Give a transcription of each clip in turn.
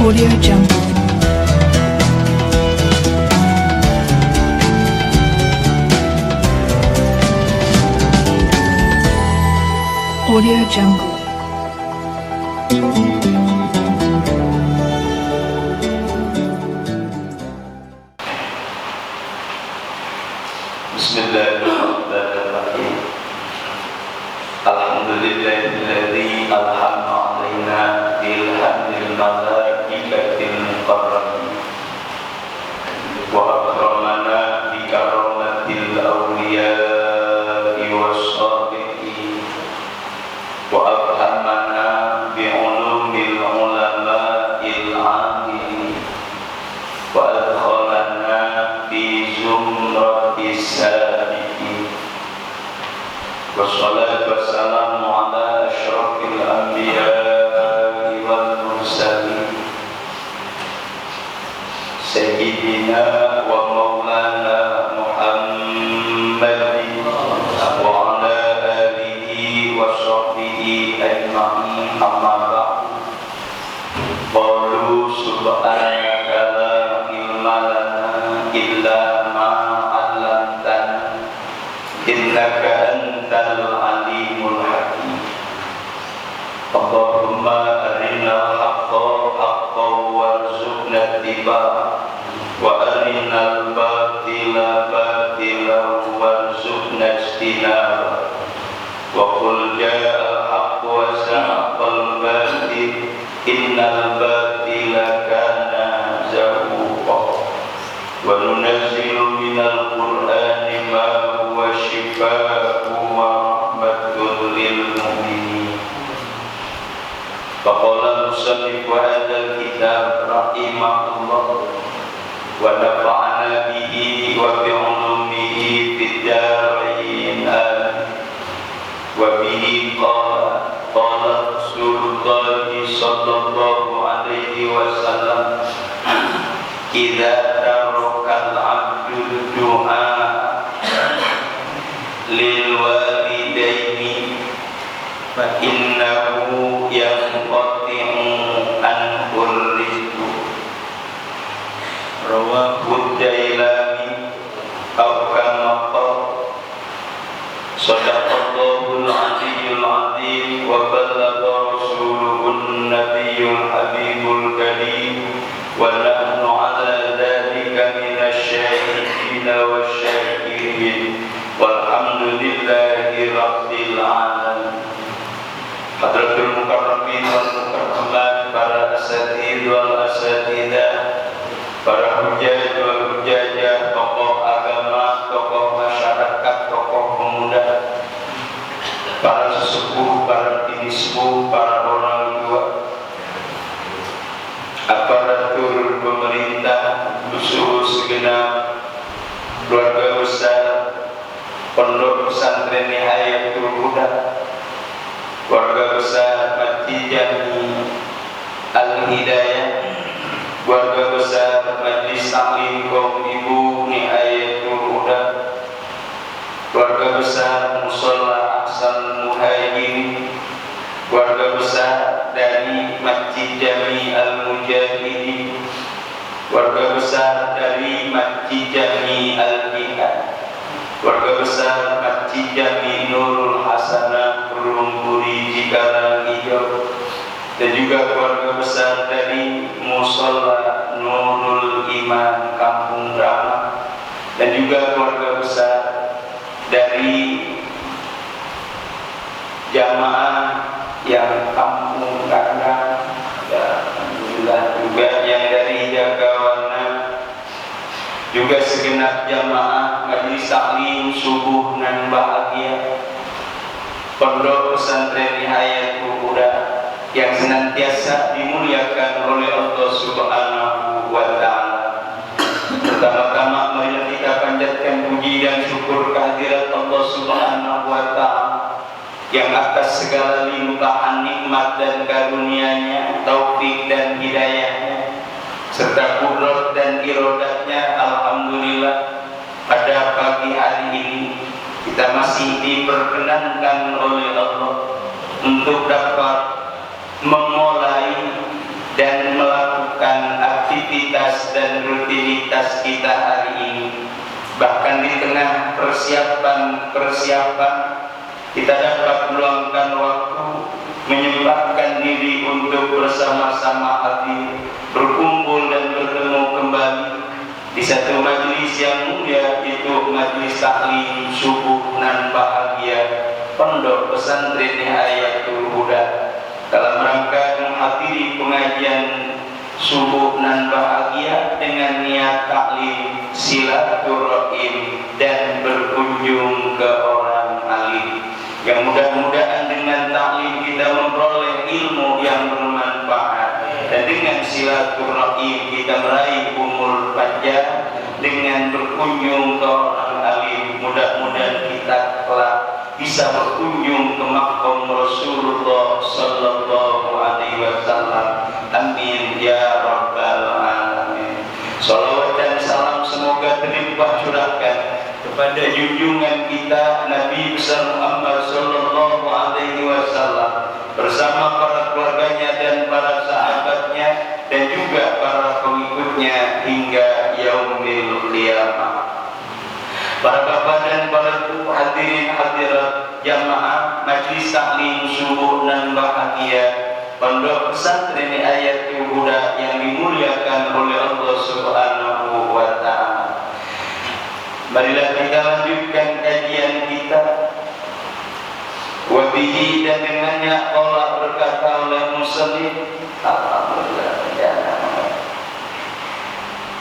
Audio Jungle. Audio Jungle. Bismillahirrahmanirrahim. Alhamdulillahilladzi alhamma alaina bil hamdil malaikatil muqarrabin wa akramana bi karamatil awliya'i wassalihin wa afhamana bi ulumil ulama'il 'amilin wa adkhalana bi zumratis sabiqin. Wassalatu wassalamu ala asyrafil anbiya'i wal mursalin Sayyidina wa maulana Muhammadin wa ala alihi wa sahbihi ajma'in, amma ba'du. Qalu subhanaka la ilma lana illa ma 'allamtana innaka antal alimul hakim. Allahumma arinal haqqa haqqan warzuqna ittiba'ah wa arinal batila batilan warzuqna ijtinabah. Wa qul ja'al haqqu wa zahaqal batil innal batila kana zahuqa. Wa nunazzilu minal qur'ani ma huwa shifaa'un wa rahmatun lil mu'minin. Faqala musannifu hadzal kitab rahimahullah wa nafa'ana bihi wa bi 'ulumihi fid dharain amin. Wa bihi qala Rasulullah sallallahu alaihi wasallam, idza tarakal 'abdu du'a lil walidaini fa innahu yanqati'u anhur rizqu. Rawahu Dailami aw kama qala sadaqallahul 'aliyyul 'azim wa ballagha rasuluhun nabiyyul habibul karim wa nahnu 'ala dzalika minasyahidin wasyakirin walhamdulillahi rabbil alamin. Hadratul mukarramin wal mukarramat, para asatidz wal asatidzah, para hujjaj wal hujjajah, tokoh agama, tokoh masyarakat, tokoh pemuda, para sesepuh, para tinispu, para orang tua, aparatur pemerintah, usul segenap keluarga besar Pondok Pesantren Nihayatul Huda, keluarga besar Masjid Jami Al-Hidayah, keluarga besar Majelis Taklim Kaum Ibu Nihayatul Huda, keluarga besar Musholla Ahsan Muhajirin, keluarga besar dari Masjid Jami Al-Mujahidin, keluarga besar dari Masjid Jami Al-Jihad, keluarga besar Masjid Jami Nurul Hasanah Pelumpuri Cikarang Hijau, dan juga keluarga besar dari Musholla Nurul Iman Kampung Rama, dan juga keluarga besar dari jamaah yang Kampung Kandang, ya, alhamdulillah, juga yang dari Jagawana, juga segenap jamaah Majelis Taklim Subuh nan Bahagia Pondok Pesantren Nihayatul Huda yang senantiasa dimuliakan oleh Allah Subhanahu wa ta'ala. Pertama-tama marilah kita panjatkan puji dan syukur kehadirat Allah Subhanahu wa ta'ala yang atas segala limpahan nikmat dan karunia-Nya, taufik dan hidayahnya, serta kudrat dan iradatnya. Alhamdulillah, pada pagi hari ini kita masih diperkenankan oleh Allah untuk dapat memulai dan melakukan dan rutinitas kita hari ini. Bahkan di tengah persiapan kita dapat meluangkan waktu, menyempatkan diri untuk bersama-sama hadir, berkumpul dan bertemu kembali di satu majelis yang mulia, yaitu majelis taklim subuh nan bahagia Pondok Pesantren Nihayatul Huda, dalam rangka menghadiri pengajian subuh nan bahagia dengan niat taklim, silaturahim dan berkunjung ke orang alim. Yang mudah-mudahan dengan taklim kita memperoleh ilmu yang bermanfaat, dan dengan silaturahim kita meraih umur panjang. Dengan berkunjung ke orang alim, mudah-mudahan kita kelak bisa berkunjung ke makam Rasulullah sallallahu alaihi wasallam. Amin ya rabbal alamin. Salawat dan salam semoga terlimpah curahkan kepada junjungan kita Nabi besar Muhammad sallallahu alaihi wasallam bersama para keluarganya dan para sahabatnya dan juga para pengikutnya hingga yaumil qiyamah. Para bapak dan para ibu, hadirin hadirat jamaah majelis taklim subuh nan bahagia Pondok Pesantren Nihayatul Huda yang dimuliakan oleh Allah Subhanahu wa taala. Marilah kita lanjutkan kajian kita. Wabihi, dan dengannya Allah berkata oleh muslim, alhamdulillah ya.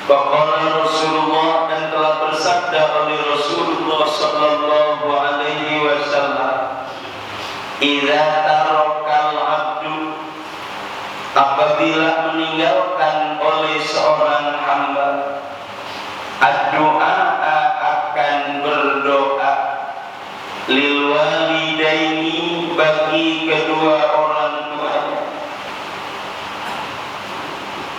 Bahwa Rasulullah, dan telah bersabda oleh Rasulullah sallallahu alaihi wasallam, idza tarakal abdu, apabila meninggalkan oleh seorang hamba, ad-du'a akan berdoa, lil walidaini, bagi kedua orang tuanya,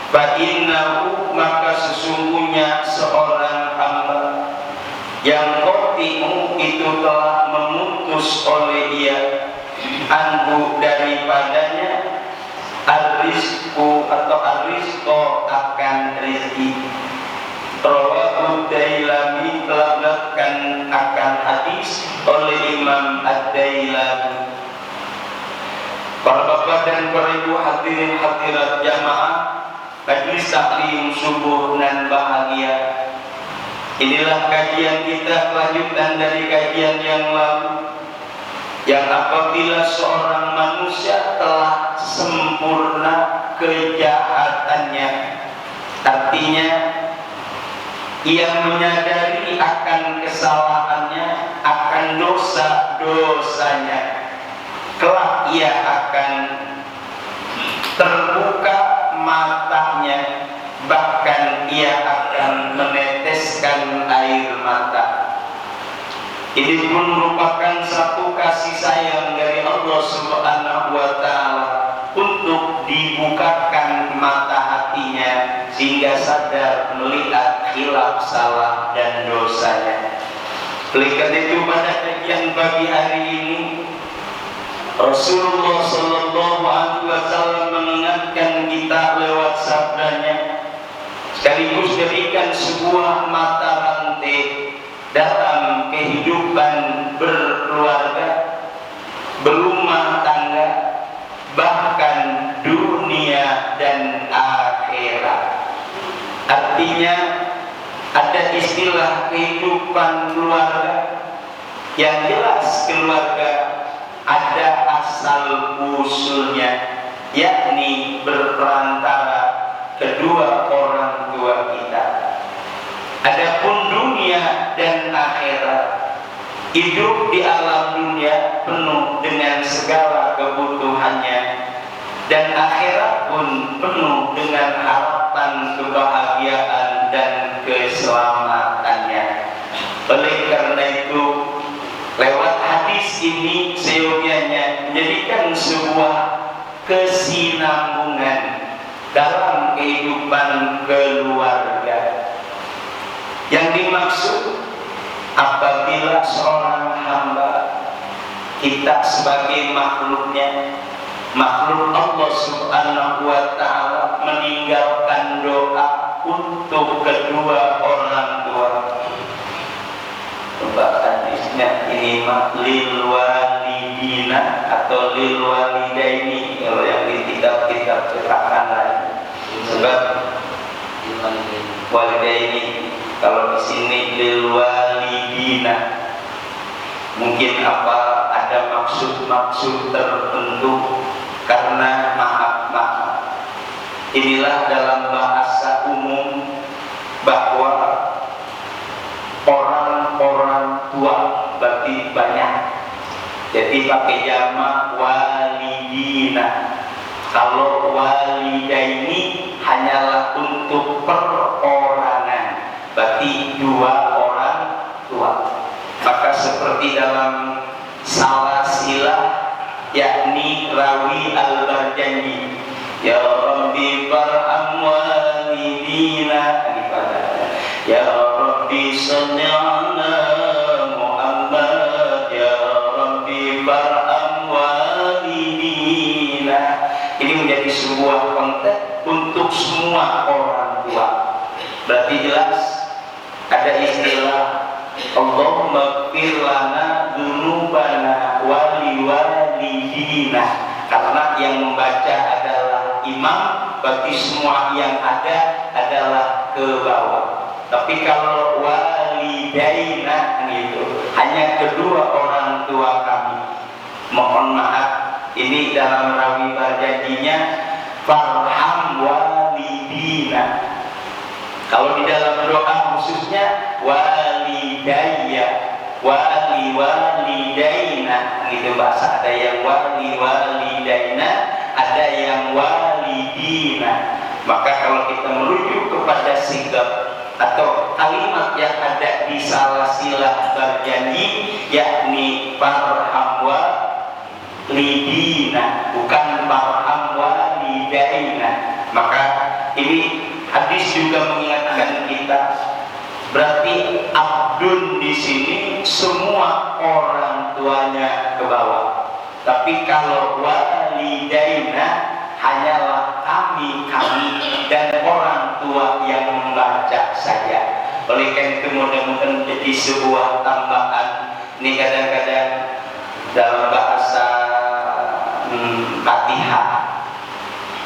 fa innahu, maka sesungguhnya seorang hamba yang qati'u, itu telah memutus oleh dia, anhu, daripadanya, ar-rizqu atau ar-rizqo, akan rezeki. Rawahu Dailami, telah melakukan akan hadis oleh Imam Ad-Dailami. Para bapak dan para ibu, hadirin hadirat jamaah majelis taklim subuh nan bahagia. Inilah kajian kita, kelanjutan dari kajian yang lalu, yang apabila seorang manusia telah sempurna kejahatannya, artinya ia menyadari akan kesalahannya, akan dosa-dosanya, kelak ia akan terbuka matanya, bahkan ia akan meneteskan air mata. Ini pun merupakan satu kasih sayang dari Allah Subhanahu wa taala untuk dibukakan mata hatinya sehingga sadar melihat khilaf, salah dan dosanya. Oleh karena itu pada kajian pagi hari ini Rasulullah sallallahu alaihi wasallam mengingatkan kita lewat sabdanya, sekaligus berikan sebuah mata rantai dalam kehidupan berkeluarga, berumah tangga, bahkan dunia dan akhirat. Artinya ada istilah kehidupan keluarga, yang jelas keluarga ada asal usulnya, yakni berperantara kedua orang tua kita. Adapun dunia dan akhirat, hidup di alam dunia penuh dengan segala kebutuhannya, dan akhirat pun penuh dengan harapan kebahagiaan dan keselamatannya. Oleh karena itu, lewat hadis ini seyogianya menjadikan sebuah kesinambungan dalam kehidupan keluarga. Yang dimaksud, apabila seorang hamba, kita sebagai makhluknya, makhluk Allah Subhanahu wa ta'ala, meninggalkan doa untuk kedua orang tua. Hadisnya ini mah lil walidina atau lil walidaini kalau yang di kitab-kitab cetakan lain. Sebab walidaini kalau di sini lil walidina mungkin apa ada maksud-maksud tertentu karena maaf. Inilah dalam bahasa umum bahwa orang tua berarti banyak. Jadi pakai jamak walidina. Kalau walidaini hanyalah untuk perorangan, berarti dua orang tua. Maka seperti dalam salasilah yakni rawi al-Barjani, ya Rabbi farham walidina, ya Rabbi salli ala Muhammad, ya Rabbi farham walidina. Ini menjadi sebuah konteks untuk semua orang tua. Berarti jelas ada istilah Allahumma ighfir lana dzunubana wali walidina, karena yang membaca adalah imam, berarti semua yang ada adalah ke bawah. Tapi kalau walidaina gitu, hanya kedua orang tua kami. Mohon maaf, ini dalam rawi Barjadinya farham walidina. Kalau di dalam doa khususnya walidayya, walidaina gitu bahasa, ada yang walidaina, ada yang walidina. Maka kalau kita merujuk kepada sigap atau kalimat yang ada di salasilah Barjani yakni farham walidina, bukan farham walidaina. Maka ini hadis juga mengingatkan kita, berarti abdun di sini semua orang tuanya ke bawah. Tapi kalau walidaina hanyalah kami dan orang tua yang membaca saja. Oleh karena itu mudah-mudahan jadi sebuah tambahan. Ini kadang-kadang dalam bahasa Fatihah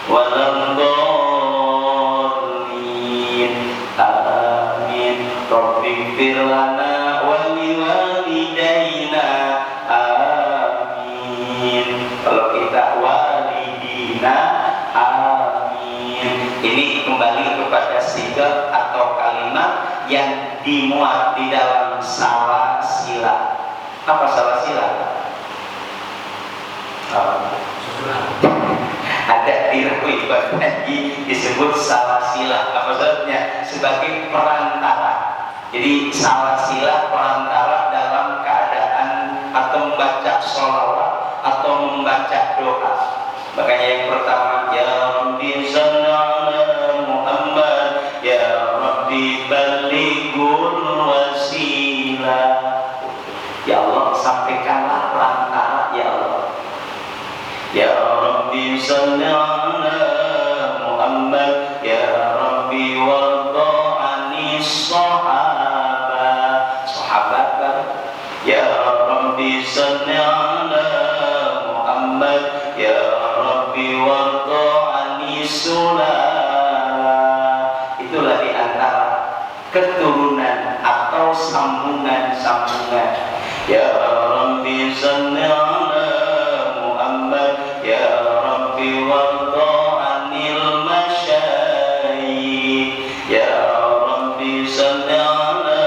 walam dhalin amin rabbighfir lana wa liwalidayna amin. Kalau kita walidina amin, ini kembali kepada sigah atau kalimat yang dimuat di dalam salasilah. Apa salasilah? Ada di rawi Barjani disebut salasilah. Apa sebabnya? Sebagai perantara. Jadi salasilah perantara dalam keadaan atau membaca sholawat atau membaca doa. Makanya yang pertama, ya Rabbi shalli ala Muhammad, ya Rabbi ballighul wasilah. Ya Allah, sampaikanlah perantara ya Allah. Ya Rabbi shalli ala Muhammad, ya Rabbi wada'ani sahabat. Ya Rabbi shalli ala Muhammad, ya Rabbi wada'ani sulala. Itulah diantara keturunan atau sambungan-sambungan. Ya Rabbi shalli ala Muhammad, ya Rabbi wada'anil masyayikh, ya Rabbi shalli ala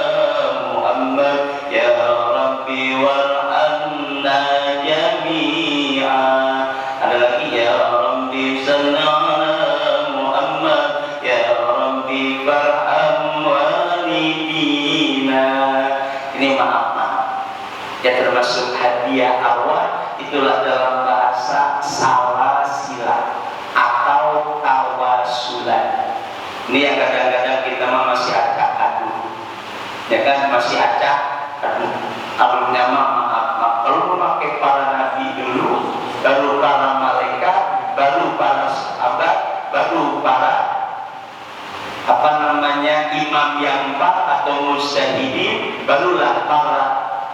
Muhammad, ya Rabbi warhamna jami'a. Ada lagi, ya Rabbi shalli ala Muhammad, ya Rabbi farham walidina. Ini maaf ya, termasuk hadiah arwah. Itulah dalam bahasa salasilah atau tawasulan. Ini yang kadang-kadang kita masih acak aduh, ya kan, masih acak aduh. Alurnya maaf, kalau memakai para nabi dulu, baru para malaikat, baru para sahabat, baru para mujtahidin, barulah para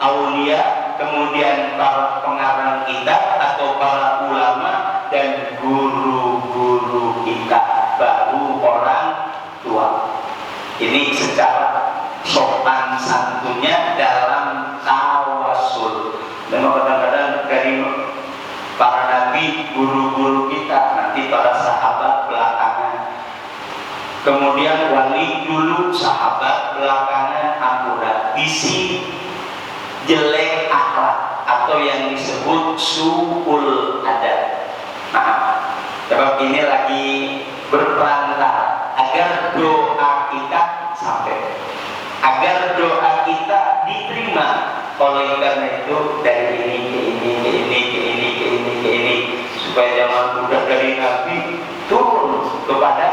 aulia, kemudian para pengarang kitab atau para ulama dan guru-guru kita, baru orang tua. Ini secara sopan santunnya dalam tawasul. Memang kadang-kadang dari para nabi, guru-guru kita, nanti para sahabat belakangan. Kemudian wali dulu, sahabat belakangan akurat. Isi jelek akhlak atau yang disebut su'ul adab. Nah, sebab ini lagi berperantara agar doa kita sampai, agar doa kita diterima. Oleh karena itu dari ini ke ini ke ini ke ini ke ini ke ini, supaya zaman mudah dari Nabi turun kepada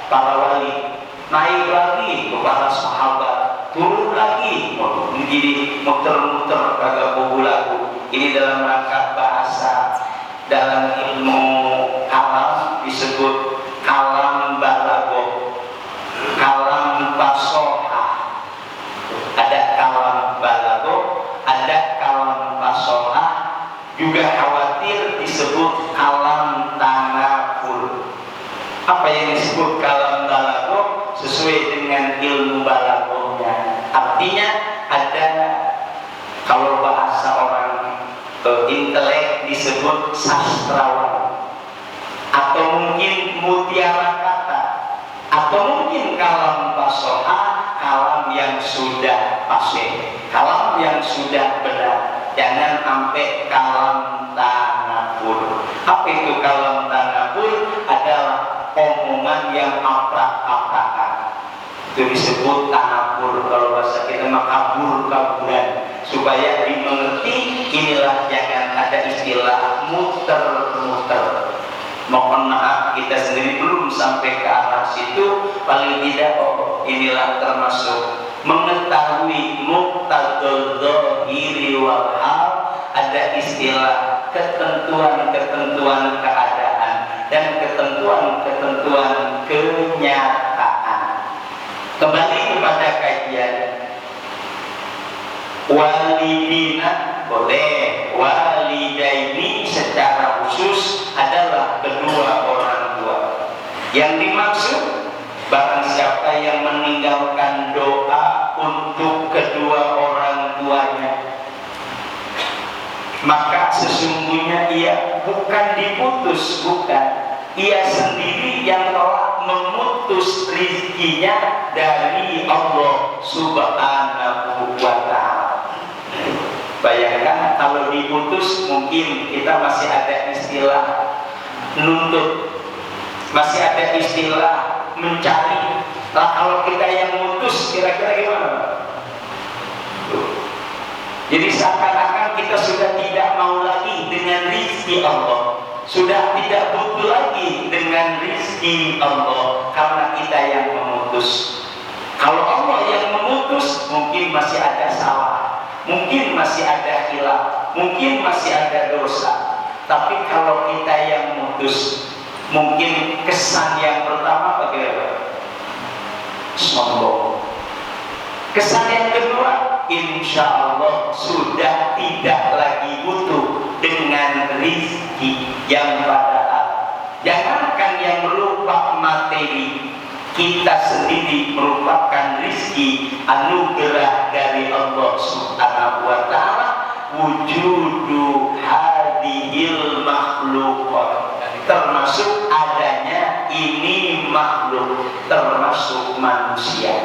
para wali, naik lagi kepada sahabat, turun lagi menjadi muter-muter kagak bobo lagu. Ini dalam rangka bahasa, dalam ilmu kalam disebut kalam balaghah, kalam fasohah. Ada kalam balaghah, ada kalam fasohah, juga khawatir disebut kalam tanafur. Apa yang disebut kalam balaghah sesuai dengan ilmu balaghahnya. Artinya ada, kalau bahasa orang intelek disebut sastrawan, atau mungkin mutiara kata, atau mungkin kalam fasohah, kalam yang sudah fasih, kalam yang sudah benar. Jangan sampai kalam tanafur. Apa itu kalam tanafur? Adalah omongan yang aprak-aprakan. Itu disebut tanafur. Kalau bahasa kita mah kabur-kaburan. Supaya dimengerti, inilah jangan ada istilah muter-muter. Mohon maaf, kita sendiri belum sampai ke arah situ. Paling tidak, inilah termasuk mengetahui muqtadul dzahiri wal hal. Ada istilah ketentuan-ketentuan keadaan dan ketentuan-ketentuan kenyataan. Kembali kepada kajian. Walidina boleh, walidaini secara khusus adalah kedua orang tua. Yang dimaksud barang siapa yang meninggalkan doa untuk kedua orang tuanya, maka sesungguhnya ia bukan diputus, bukan, ia sendiri yang telah memutus rizkinya dari Allah Subhanahu wa ta'ala. Bayangkan kalau diputus, mungkin kita masih ada istilah nuntut, masih ada istilah mencari. Nah, kalau kita yang mutus, kira-kira gimana? Jadi seakan-akan kita sudah tidak mau lagi dengan rizki Allah, sudah tidak butuh lagi dengan rizki Allah, karena kita yang memutus. Kalau Allah yang memutus, mungkin masih ada salah, mungkin masih ada khilaf, mungkin masih ada dosa. Tapi kalau kita yang memutus, mungkin kesan yang pertama bagaimana? Sombong. Kesan yang kedua, insya Allah sudah tidak lagi butuh dengan rizki yang padahal. Jangankan yang berupa materi, kita sendiri merupakan rizki anugerah dari Allah Subhanahu wa ta'ala. Wujudu hadhil makhluqat, termasuk adanya ini makhluk, termasuk manusia.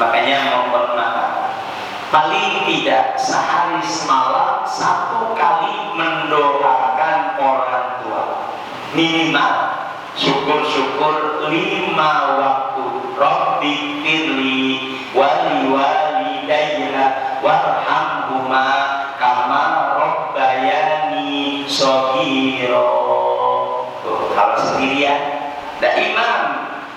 Makanya mohon maaf, paling tidak sehari semalam 1 kali mendoakan orang tua, minimal syukur-syukur 5 waktu. Rabbi firli wali walidayya warhamhuma kama rabbayani shaghira. Kalau sendirian, dan imam,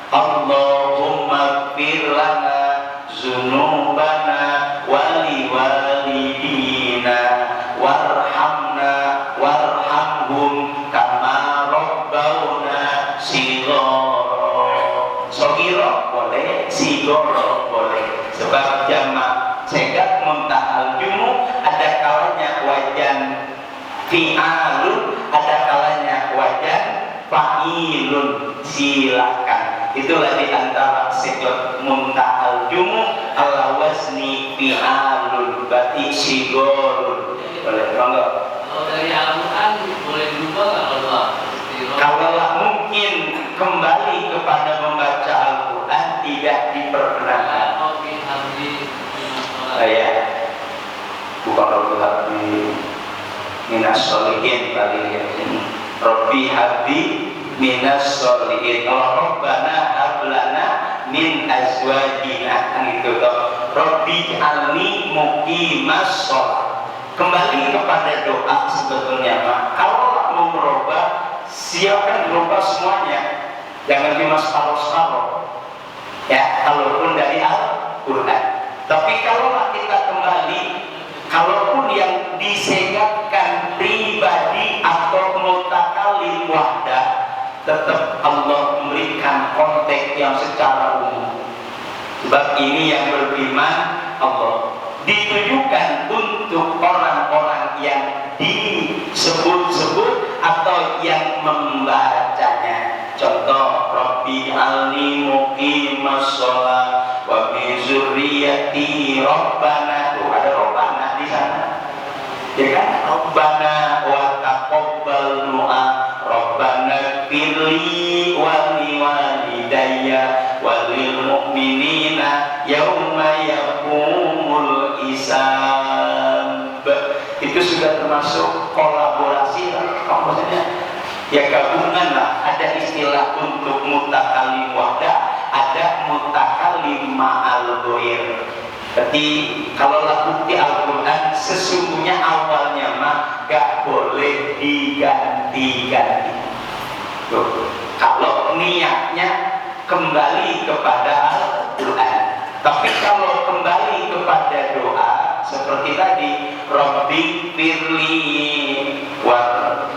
Allahumma fir lana zunubana wali walidina warhamna warhamhum kama rabbawna shighara. Shighara boleh, shighara boleh, sebab fi'alun, ada kalanya wajan, fa'ilun, silakan. Itulah di antara sifat muntahal jumu ala wazni fi'alun, berarti sigorun. Boleh, monggo. Kalau dari Al-Quran boleh berubah Kalau mungkin kembali kepada membaca Al-Quran tidak diperkenankan. Ya, bukan Rabbi Habbi minas solihin kali ya. Rabbi Habbi minas solihin. Kalau Rabbana hablana min azwajina, kan itu toh. Rabbi alni muqimas sholat. Kembali kepada doa sebetulnya mah. Kalau mau merubah, silakan berubah semuanya. Jangan cuma separuh-separuh. Ya, kalaupun dari Al-Quran. Tapi kalau kita kembali, kalaupun yang disegatkan pribadi atau mutakalim wahdah, tetap Allah memberikan konteks yang secara umum. Sebab ini yang beriman Allah ditujukan untuk orang-orang yang disebut-sebut atau yang membacanya. Contoh, Rabbi alni muqimas sholat wa min zurriyati Rabbana. Tuh ada Rabbana di sana, ya kan? Rabbana wa taqabbal du'a, Rabbana firli wa liwalidayya wa lil mu'minina yauma yaqumul hisab. Itu sudah termasuk kolaborasi lah, maksudnya ya gabungan lah. Ada istilah untuk mutakalim wahdah, ada mutakalim ma'al ghair. Jadi kalau bukti Al-Quran sesungguhnya awalnya mah gak boleh diganti-ganti. Kalau niatnya kembali kepada Al-Quran. Tapi kalau kembali kepada doa seperti tadi, Rabbi firli wa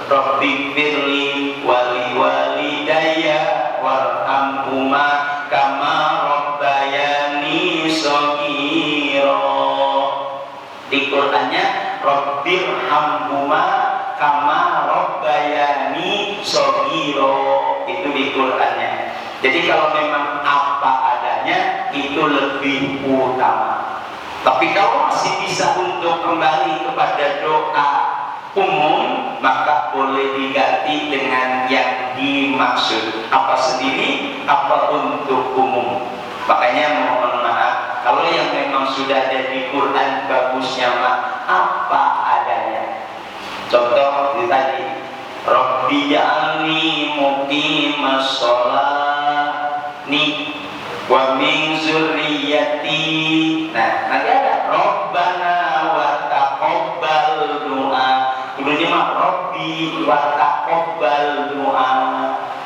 Rabbi firli wali walidayya warhamhuma kama rabbayani shaghira. Di Qur'annya Rabbirhamhuma kama rabbayani shaghira, itu di Qur'annya. Jadi kalau memang apa adanya itu lebih utama. Tapi kalau masih bisa untuk kembali kepada doa umum, maka boleh diganti dengan yang dimaksud, apa sendiri, apa untuk umum. Makanya mohon maaf, kalau yang memang sudah ada di Quran bagusnya mah apa adanya. Contoh di tadi, Rabbi ja'alni muqimas sholat nih wa min zurriyati. Nah, nanti ada Rabbana wa taqabbal du'a. Dulunya mah Rabbi wa taqabbal du'a.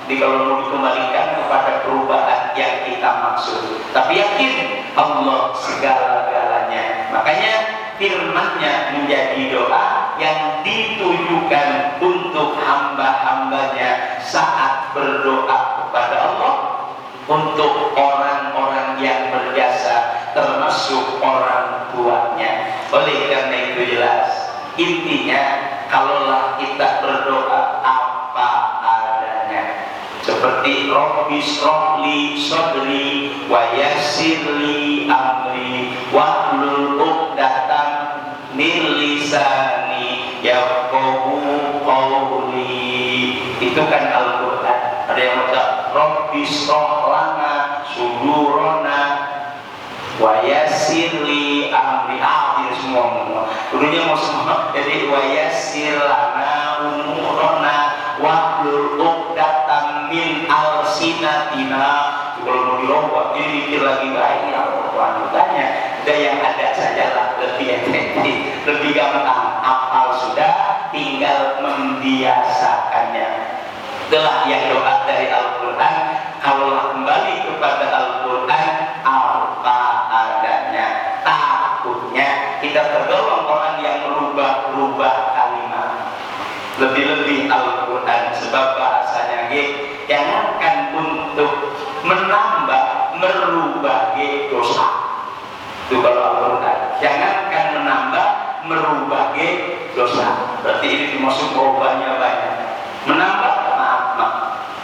Jadi kalau mau dikembalikan kepada perubahan yang kita maksud. Tapi yakin Allah segala-galanya. Makanya firman-Nya menjadi doa yang ditujukan untuk hamba-hambanya saat berdoa kepada Allah, untuk orang-orang yang berjasa termasuk orang tuanya. Oleh karena itu jelas intinya, kalaulah kita berdoa apa adanya, seperti Rabbi shrahli sadri wa yassirli amri wahlul 'uqdatam min lisani yafqahu qawli. Itu kan Al-Quran. Ada yang baca Rabbi shrah lana sudurana wa yassirli amri. Hadir semua. Dulunya mau semua. Jadi wa yassir lana umurana wahlul 'uqdatam min alsinatina. Kalau mau dirobak ini mikir lagi baik ya Allah. Tanya ada yang ada sajalah, lebih efektif, lebih gampang. Apal sudah, tinggal membiasakannya. Itulah yang doa dari Al-Quran. Kalau kembali kepada Al-Quran apa adanya, takutnya kita tergolong orang yang merubah-rubah kalimat. Lebih-lebih Al-Quran, sebab bahasanya jangankan untuk menambah, merubah dosa. Itu kalau Al-Quran, jangankan menambah, merubah dosa. Berarti ini termasuk merubahnya banyak. Menambah, maaf.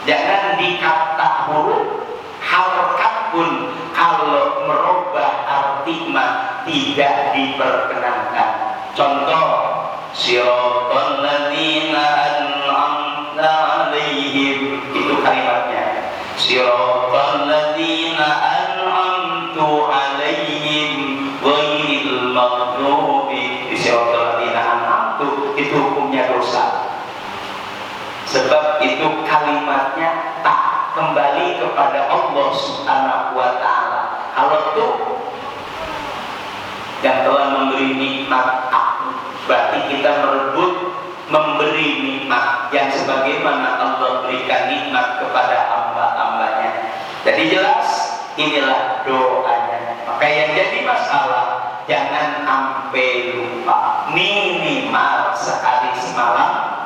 Jangan dikata huruf, harokat pun kalau merubah arti mah tidak diperkenankan. Contoh, siratal ladzina an'amta 'alaihim, itu kalimatnya. Siratal ladzina an'amtu 'alaihim ghairil maghdubi. Siratal ladzina an'amtu itu hukumnya dosa. Sebab itu kalimatnya tak kembali kepada Allah Subhanahu wa Ta'ala. Kalau itu yang telah memberi nikmat aku, berarti kita merebut memberi nikmat yang sebagaimana Allah berikan nikmat kepada hamba-hambanya. Jadi jelas inilah doanya. Maka yang jadi masalah, jangan sampai lupa minimal sekali semalam,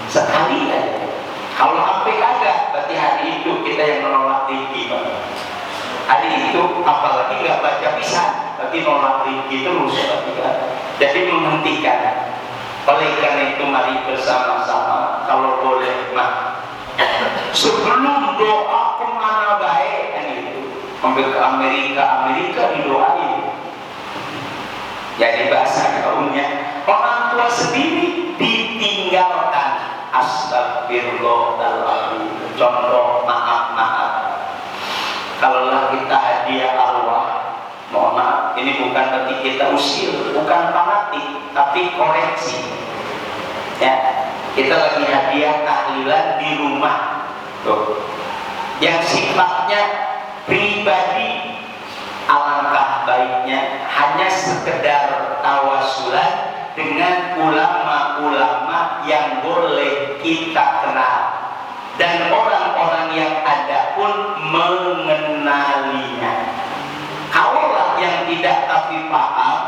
sekali aja. Kalau sampai kagak, berarti hari itu kita yang menolak tinggi. Hari itu apalagi nggak baca pisan, berarti nolak tinggi terus. Jadi menghentikan. Oleh karena itu mari bersama-sama, kalau boleh mah, sebelum doa kemana baik kan itu, sampai ke Amerika didoain. Jadi bahasa gaulnya, orang tua sendiri ditinggalkan. Astagfirullahaladzim. Contoh, maaf. Kalaulah kita hadiah arwah, mohon maaf, ini bukan berarti kita usil, bukan fanatik, tapi koreksi. Ya, kita lagi hadiah tahlilan di rumah, tuh, yang sifatnya pribadi, alangkah baiknya hanya sekedar tawasulan dengan ulama-ulama yang boleh kita kenal, dan orang-orang yang ada pun mengenalinya. Kalaulah yang tidak tapi paham,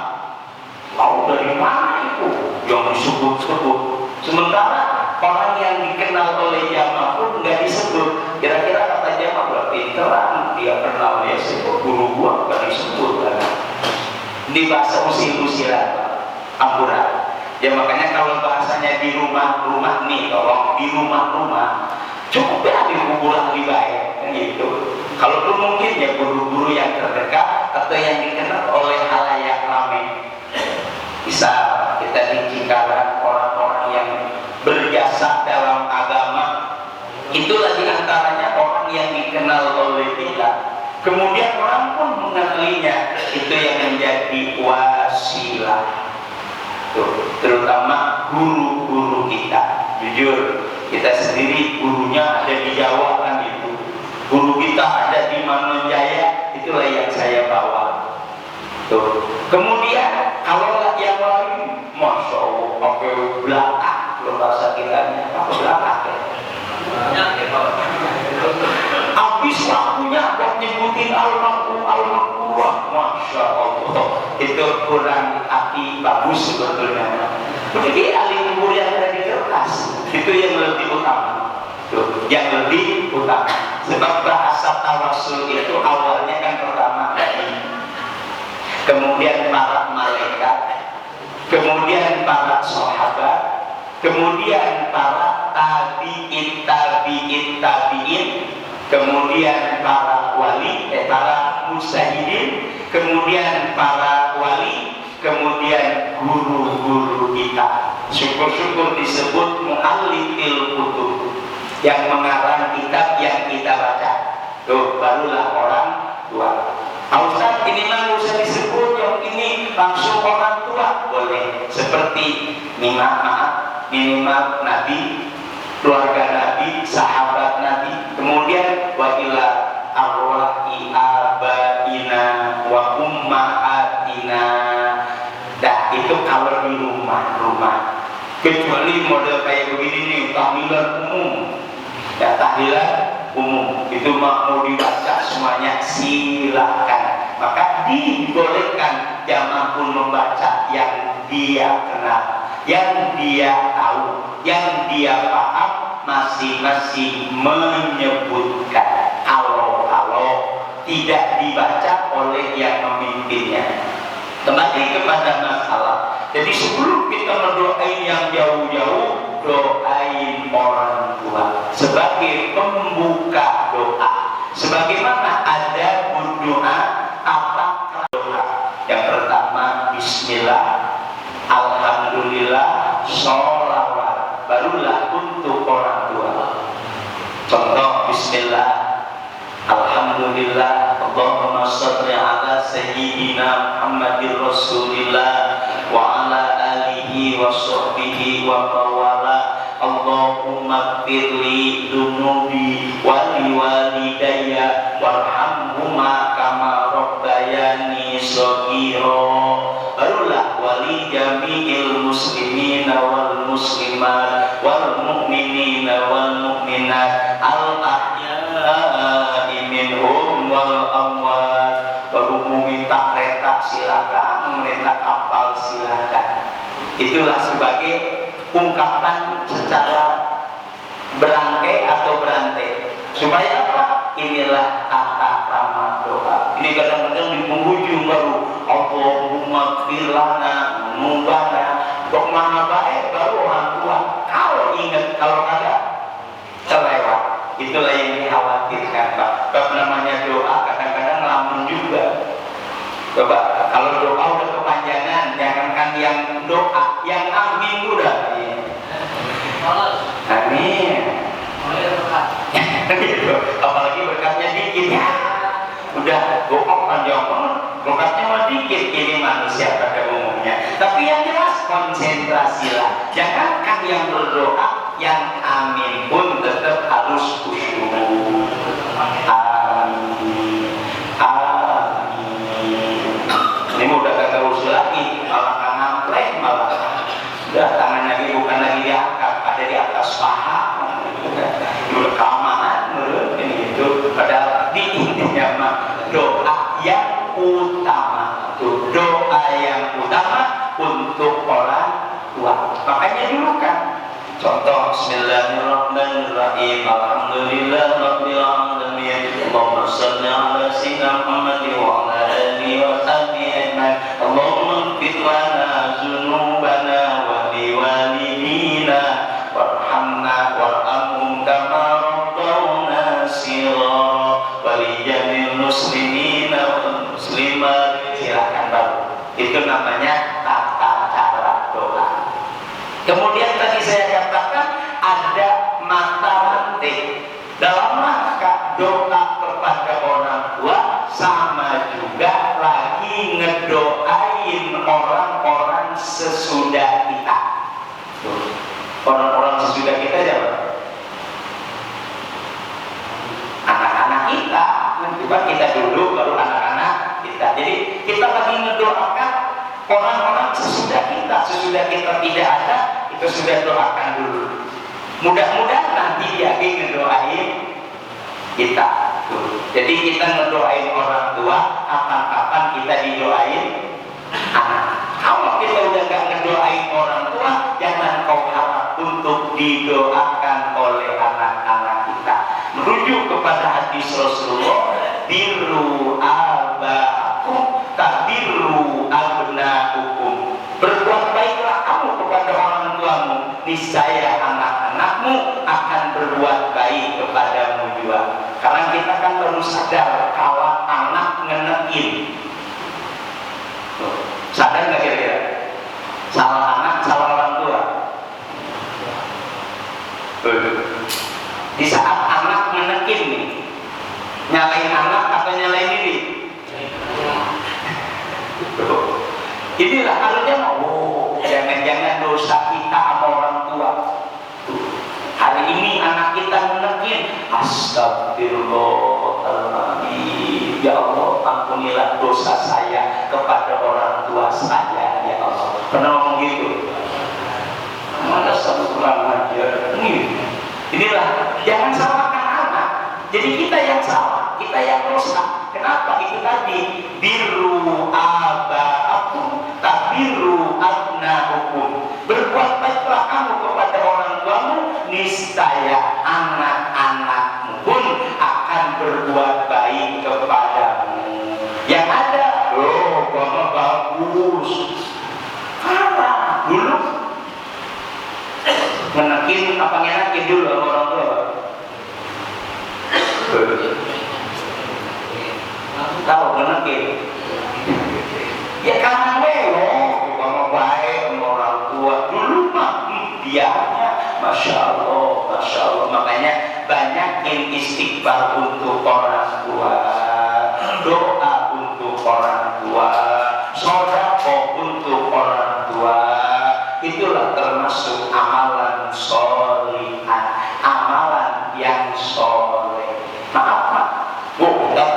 tahu dari mana itu yang disebut-sebut, sementara orang yang dikenal oleh jamaah pun nggak disebut. Kira-kira kata jamaah berarti terang dia kenal, dia sebut guru gua nggak disebut kan? Di bahasa usil-usilan akurat. Ya makanya kalau bahasanya di rumah-rumah nih, tolong di rumah-rumah cukup ya di kuburan lebih baik kan gitu. Kalaupun mungkin ya guru-guru yang terdekat atau yang dikenal oleh halayak ramai. Bisa kita diciptakan orang-orang yang berjasa dalam agama, itulah diantaranya orang yang dikenal oleh kita. Kemudian orang pun mengenalinya, itu yang menjadi wasilah. Tuh, terutama guru-guru kita. Jujur, kita sendiri gurunya ada di Jawa kan itu. Guru kita ada di Manojaya, itulah yang saya bawa. Tuh. Kemudian kalau yang lain, masya Allah, pakai belakang, belum bahasa kitanya, pakai belakang ya. Habis waktunya buat nyebutin al-maqurah, masya Allah, itu kurang api bagus sebetulnya. Jadi ahli kubur yang ada di kertas itu yang lebih utama, tuh, yang lebih utama. Sebab bahasa tawasul itu awalnya kan pertama kemudian para malaikat, kemudian para sahabat, kemudian para tabi'in, kemudian para wali, para mujtahidin, kemudian para wali, kemudian guru-guru kita. Syukur-syukur disebut mu'allifil kutub, yang mengarang kitab yang kita baca. Tuh, barulah orang tua. Ustaz, ini mah usah disebut, yang ini langsung orang tua. Boleh, seperti minimal Nabi, keluarga Nabi, sahabat Nabi, kemudian wa ila arwahi abaina wa ummahatina. Dah, itu kalau di rumah. Kecuali model kayak begini nih, tahlilan umum. Ya, tahlilan umum itu mau dibaca semuanya silakan. Maka dibolehkan jamaah pun membaca yang dia kenal, yang dia tahu, yang dia paham, masing-masing menyebutkan. Kalau tidak dibaca oleh yang memimpinnya. Kembali kepada masalah. Jadi Jadi sebelum kita mendoain yang jauh-jauh, doain orang tua sebagai pembuka doa. Sebagaimana ada doa, apa doa? Yang pertama Bismillah, Alhamdulillah, sholawat, barulah untuk orang tua. Contoh Bismillah, Alhamdulillah, Allahumma sholli ala sayyidina Muhammadir Rasulillah wa ala alihi wa sahbihi wa mawala. Allahumma firli dunubi wali walidayya warhamhuma kama rabbayani shaghira. Barulah wali jami'il muslimina wal muslimat wal mu'minina wal mu'minat al ahya'i minhum wal amwat. Baru mau minta kereta silakan, minta kapal silakan. Itulah sebagai ungkapan secara berangkai atau berantai. Supaya apa? Inilah tata krama doa. Ini kadang-kadang di penghujung baru Allahumma firlana nubana. Kok mana baik baru orang tua. Kalau ingat, kalau ada terlewat. Itulah yang dikhawatirkan, Pak. Bab namanya doa kadang-kadang ngelamun juga. Coba kalau doa udah kepanjangan, jangankan yang doa, yang amin udah. Amin. Apalagi berkatnya dikit ya. Udah doa panjang banget, berkatnya mah dikit. Ini manusia pada umumnya. Tapi yang jelas konsentrasilah. Jangankan yang berdoa, yang amin pun tetap harus khusyuk. Amin. Ini udah kagak usul lagi, malah ngampleng malah. Udah tangan lagi bukan lagi diangkat, ada di atas paha. Udah keamanan, ini itu. Padahal di intinya mah doa yang utama. Doa yang utama untuk orang tua. Makanya dulu kan. Contoh Bismillahirrahmanirrahim. Alhamdulillahirabbil alamin. Allahumma shalli ala sayyidina Muhammad wa ala alihi wa sahbihi ajmain. Allahumma ighfir lana dzunubana wa liwalidina warhamna warhamhum kama rabbawna shighara wa lijamil muslimina wal muslimat. Silakan baru. Itu namanya tata cara doa. Kemudian tadi saya katakan ada mata rantai dalam rangka doa kepada orang tua, sama juga lagi ngedoain orang-orang sesudah kita. Orang-orang sesudah kita siapa? Anak-anak kita. Coba kita dulu baru anak-anak kita. Jadi kita lagi ngedoakan orang-orang sesudah kita tidak ada, itu sudah doakan dulu. Mudah-mudahan nanti dia ngedoain kita. Jadi kita ngedoain orang tua, kapan-kapan kita didoain anak. Kalau kita udah gak ngedoain orang tua, jangan kau harap untuk didoakan oleh anak-anak kita. Merujuk kepada hadis Rasulullah, birru aba'akum tabiru abna'ukum. Berbuat baiklah kamu kepada orang tuamu, niscaya anak-anakmu akan berbuat baik kepadamu juga. Karena kita kan perlu sadar kalau anak ngenekin. Sadar nggak kira-kira? Salah anak, salah orang tua. Di saat anak ngenekin nih, nyalain anak atau nyalain diri? Inilah harusnya jangan-jangan dosa kita sama orang tua. Hari ini anak kita menekin, astagfirullahaladzim, ya Allah ampunilah dosa saya kepada orang tua saya, ya Allah. Pernah ngomong gitu? Mana satu kurang ajar. Inilah, jangan salahkan anak. Jadi kita yang salah, kita yang dosa. Kenapa? Itu tadi birru aba'akum tabiru abna'ukum. Berbuat baiklah kamu kepada orang tuamu, niscaya anak-anakmu pun akan berbuat baik kepadamu. Yang ada, oh, kamu bagus. Apa? apa ngenakin dulu sama orang tua Pak? Tahu ngenakin? Ya karena kalau baik sama orang tua dulu mah biarnya Masya Allah. Makanya banyakin istighfar untuk orang tua, doa untuk orang tua, sedekah untuk orang tua. Itulah termasuk amalan sholihah, amalan yang soleh. Maaf Pak,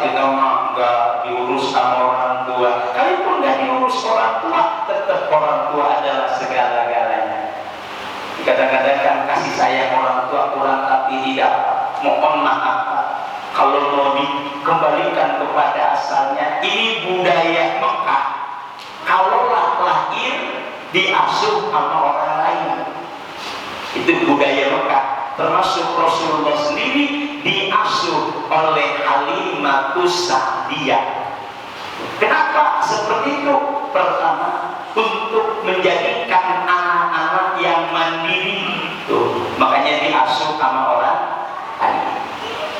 kita mah nggak diurus sama orang tua. Kalaupun nggak diurus orang tua, tetap orang tua adalah segala-galanya. Kadang-kadang kan kasih sayang orang tua kurang tapi tidak. Mohon maaf Pak, kalau mau dikembalikan kepada asalnya, ini budaya Mekah. Kalaulah lahir diasuh sama orang lain, itu budaya Mekah. Termasuk Rasulullah sendiri diasuh oleh Halimatus Sa'diyah. Kenapa seperti itu? Pertama, untuk menjadikan anak-anak yang mandiri. Tuh, makanya diasuh sama orang lain.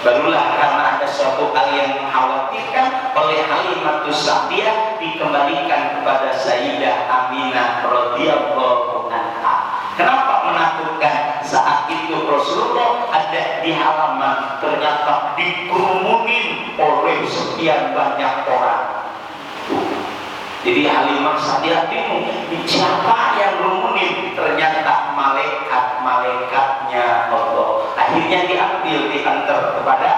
Barulah karena ada suatu hal yang mengkhawatirkan oleh Halimatus Sa'diyah dikembalikan kepada Sayyidah Aminah radhiyallahu anha. Kenapa menakutkan? Saat itu Rasulullah ada di halaman, ternyata dikerumunin oleh sekian banyak orang. Jadi Halimah Sa'diyah bingung, siapa yang kerumunin? Ternyata malaikat-malaikatnya Allah. Akhirnya diambil, diantar kepada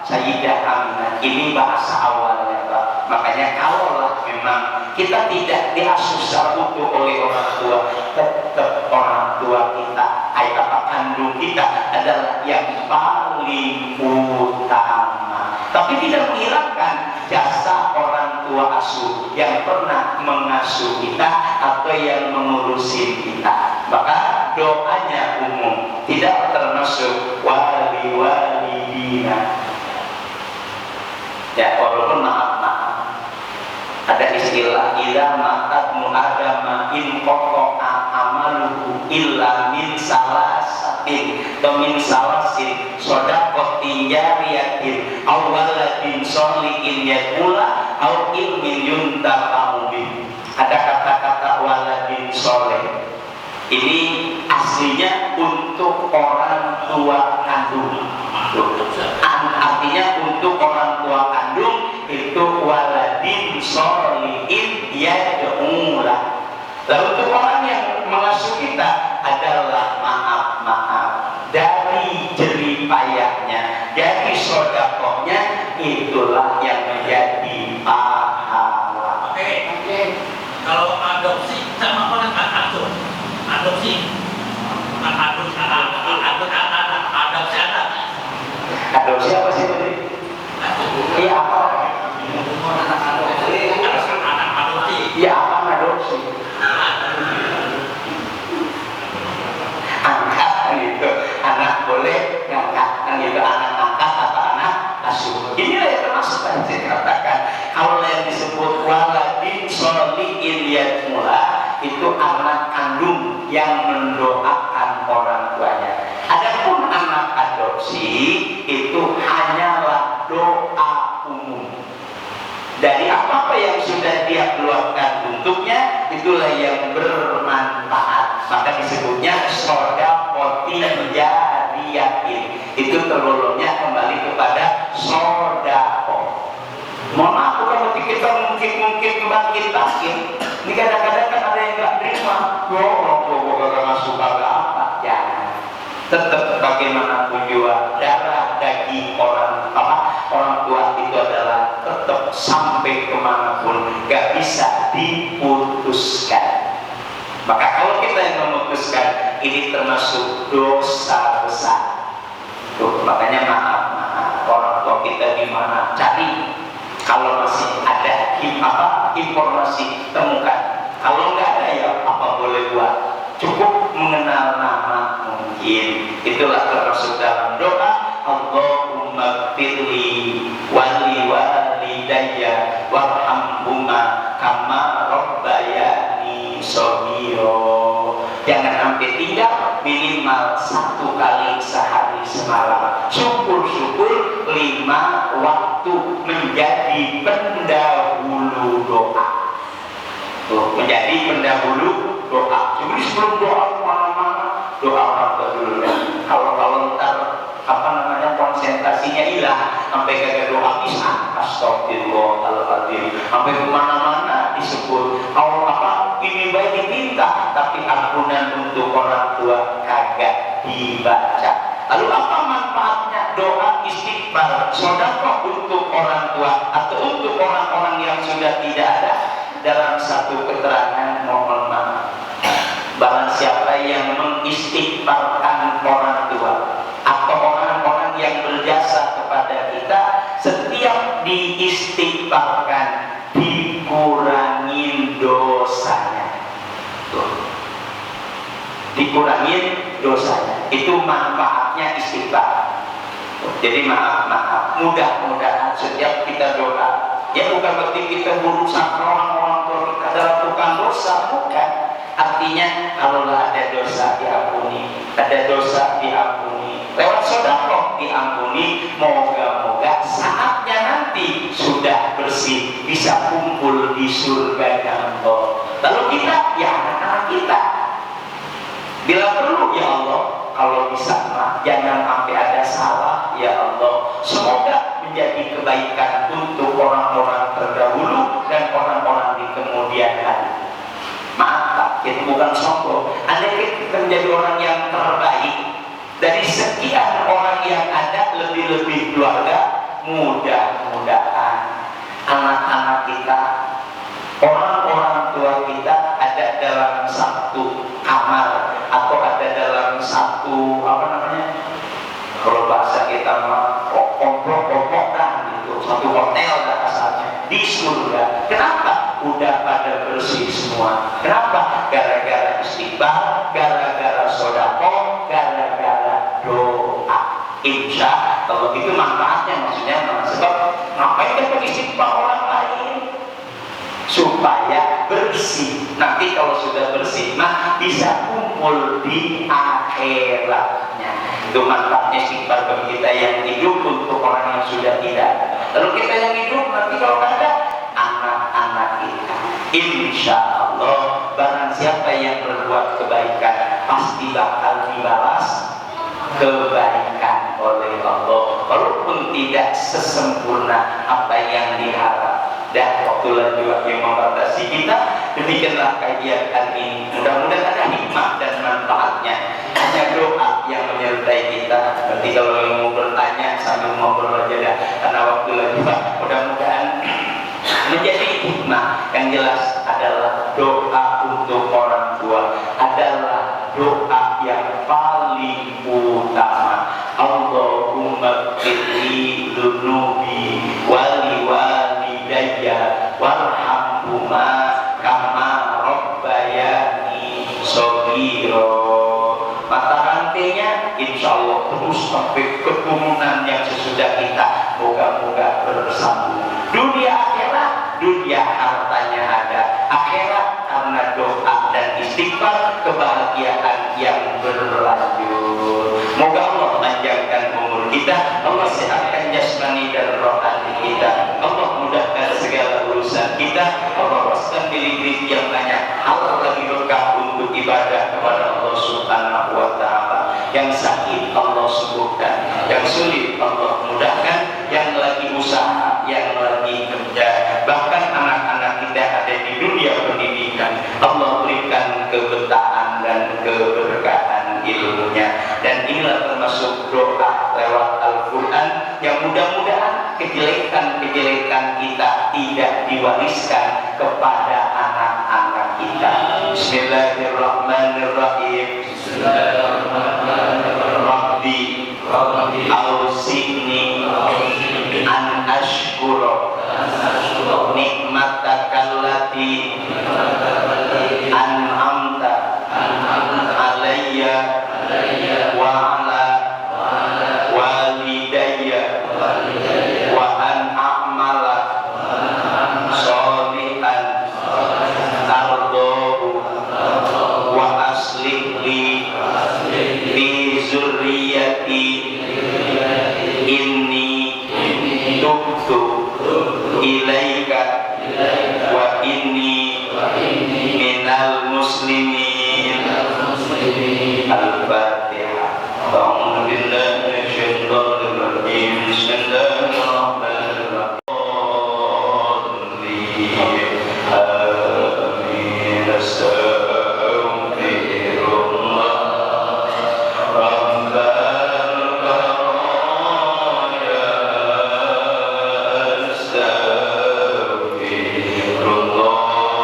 Sayyidah Aminah. Ini bahasa awalnya Pak. Makanya kalaulah memang kita tidak diasuh secara utuh oleh orang tua, tetap orang tua kita, kandung kita adalah yang paling utama. Tapi tidak menghilangkan jasa orang tua asuh yang pernah mengasuh kita atau yang mengurusi kita. Maka doanya umum, tidak termasuk wali-walidina. Ya, walaupun maaf ada istilah idza matat mu'adama in qata'a amaluhu illa min salasatin wa min salasin shadaqatin jariyatin aw waladin sholihin yaqula aw ilmin yuntafa'u bih. Ada kata-kata waladin sholih. Ini aslinya untuk orang tua kandung. Artinya untuk orang tua kandung itu waladin sholihin yad'ulah. Lalu untuk orang yang mengasuh kita adalah maaf dari jerih payahnya, dari sedekahnya, itulah yang menjadi pahala. Oke. Kalau adopsi sama orang asuh, adopsi adopsi apa sih tadi? Iya apa? Iya apa adopsi? Angkat gitu, anak boleh ngangkat gitu, anak angkat atau anak asuh. Inilah yang termasuk tadi saya katakan. Kalau yang disebut waladin sholihin yad'ulah, itu anak kandung yang mendoakan orang tuanya. Adapun anak adopsi itu hanyalah doa umum. Dari apa-apa yang sudah dia keluarkan untuknya, itulah yang bermanfaat. Maka disebutnya shadaqatin jariyatin. Itu tergolongnya kembali kepada sedekah. Mohon maaf kalau kita mungkin bangkit. Ini kadang-kadang kan ada yang nggak terima. Orang tua nggak suka apa? Jangan. Tetap bagaimanapun juga darah daging orang tua itu adalah tetap sampai kemanapun, gak bisa diputuskan. Maka kalau kita yang memutuskan, ini termasuk dosa besar. Tuh, makanya maaf orang tua kita di mana, cari. Kalau masih ada informasi, temukan. Kalau nggak ada ya apa boleh buat. Cukup mengenal nama mungkin. Itulah termasuk dalam doa. Allahumma firli wali walidayya warhamhuma kama rabbayani shaghira. Jangan sampai tidak minimal 1 kali sehari semalam. Syukur-syukur 5 waktu menjadi pendahulu doa. Tuh, menjadi pendahulu doa. Jadi sebelum doa kemana-mana, doa orang tua dulu ya. Kalau ntar konsentrasinya hilang, sampai kagak doa bisa astagfirullahaladzim, sampai kemana-mana disebut ini baik diminta, tapi ampunan untuk orang tua kagak dibaca. Lalu apa manfaatnya doa istighfar, sedekah untuk orang tua atau untuk orang-orang yang sudah tidak ada? Dalam satu keterangan, mohon maaf, barang siapa yang mengistighfarkan orang tua atau orang-orang yang berjasa kepada kita, setiap diistighfarkan dikurangin dosanya. Tuh. Dikurangin dosanya. Itu manfaatnya istighfar. Jadi maaf, mudah-mudahan setiap kita doa, ya bukan berarti kita berusaha orang-orang tua kita adalah tukang dosa, bukan. Artinya kalau ada dosa diampuni, ada dosa diampuni, lewat sedekah diampuni. Moga-moga saatnya nanti sudah bersih, bisa kumpul di surga Allah. Lalu kita, ya anak-anak kita, bila perlu ya Allah, kalau bisa jangan sampai ada salah ya Allah. Semoga menjadi kebaikan untuk orang-orang terdahulu dan orang-orang di kemudian hari. Maaf, itu bukan sombong. Andai kita menjadi orang yang terbaik dari sekian orang yang ada, lebih-lebih keluarga, mudah-mudahan anak-anak kita, orang-orang tua kita ada dalam satu kamar atau ada dalam satu kalau bahasa kita mah komplok-komplokan gitu, satu hotel kasarnya di surga. Kenapa? Udah pada bersih semua. Kenapa? Gara-gara istighfar, gara-gara sedekah, gara-gara doa. Insya Allah itu manfaatnya, maksudnya sebab ngapain kita istighfar orang lain? Supaya bersih. Nanti kalau sudah bersih bisa kumpul di akhiratnya. Itu manfaatnya istighfar bagi kita yang hidup, untuk orang yang sudah tidak. Lalu kita yang hidup nanti kalau ada anak-anak kita, insya Allah barang siapa yang berbuat kebaikan pasti bakal dibalas kebaikan oleh Allah, walaupun tidak sesempurna apa yang diharap. Dan waktulah juga yang membatasi kita. Demikianlah kajian hari ini. Mudah-mudahan ada hikmah dan manfaatnya. Hanya doa yang menyertai kita. Nanti kalau mau bertanya sambil ngobrol aja dah, karena waktu lagi Pak. Mudah-mudahan menjadi hikmah. Yang jelas adalah doa untuk orang tua adalah doa yang paling utama. Allahumma qili dunubi wali walidayya warhamhuma kama rabbayani shaghira. Mata rantainya insya Allah terus sampai keturunan yang sesudah kita, moga-moga bersambung. Dunia akhirat, dunia hartanya ada, akhirat karena doa dan istighfar kebahagiaan yang berlanjut. Moga Allah panjangkan umur kita, Allah sehatkan jasmani dan rohani kita, Allah mudahkan segala urusan kita, Allah waskan diri yang banyak hal lagi berkah untuk ibadah kepada Allah Subhanahu wa Ta'ala. Yang sakit Allah sembuhkan, yang sulit Allah mudahkan, yang lagi usaha, yang lagi kerja, bahkan anak-anak kita ada di dunia pendidikan, Allah berikan keberkahan dan keberkahan ilmunya. Dan inilah termasuk doa lewat Al-Quran yang mudah-mudahan kejelekan-kejelekan kita tidak diwariskan kepada anak-anak kita. Bismillahirrahmanirrahim. Rabbi awsi'ni an ashkura nikmatakallati an'amta alayya wa ala walidayya wa an a'mala sholihan tardahu wa aslih muslimin. Al-Fatihah. A'udzu billahi minasyaitonir rajim. Bismillahirrahmanirrahim. Amin. Astaghfirullah. Rabbana ya astaghfirullah.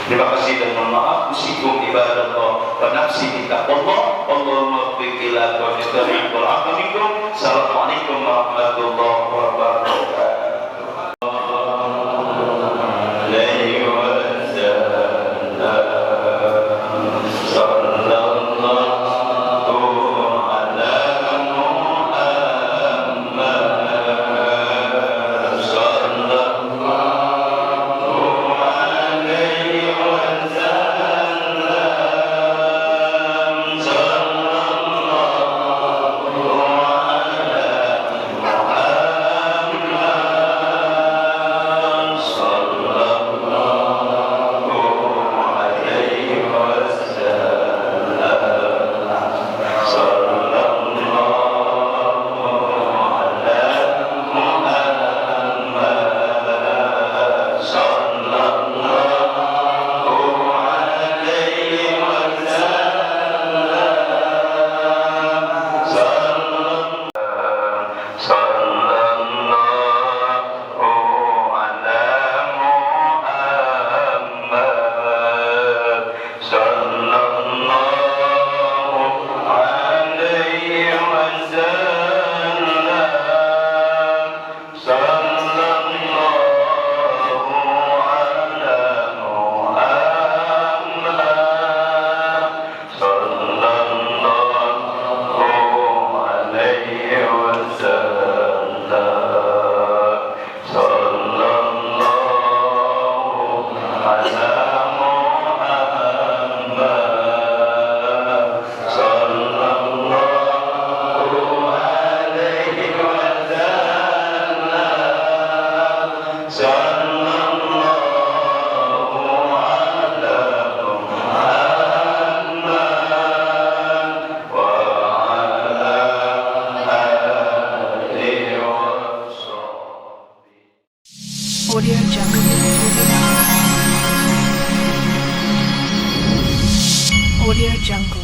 Terima kasih dan mohon maaf. Usikum ibadallah wa nafsi bitaqwallah. Allahumma ighfir wa jami'il minkum. Assalamualaikum warahmatullahi wabarakatuh. Alaihi wasallam. Sallallahu ala Muhammad. Sallallahu alaihi wasallam. Audio Jungle. Audio Jungle.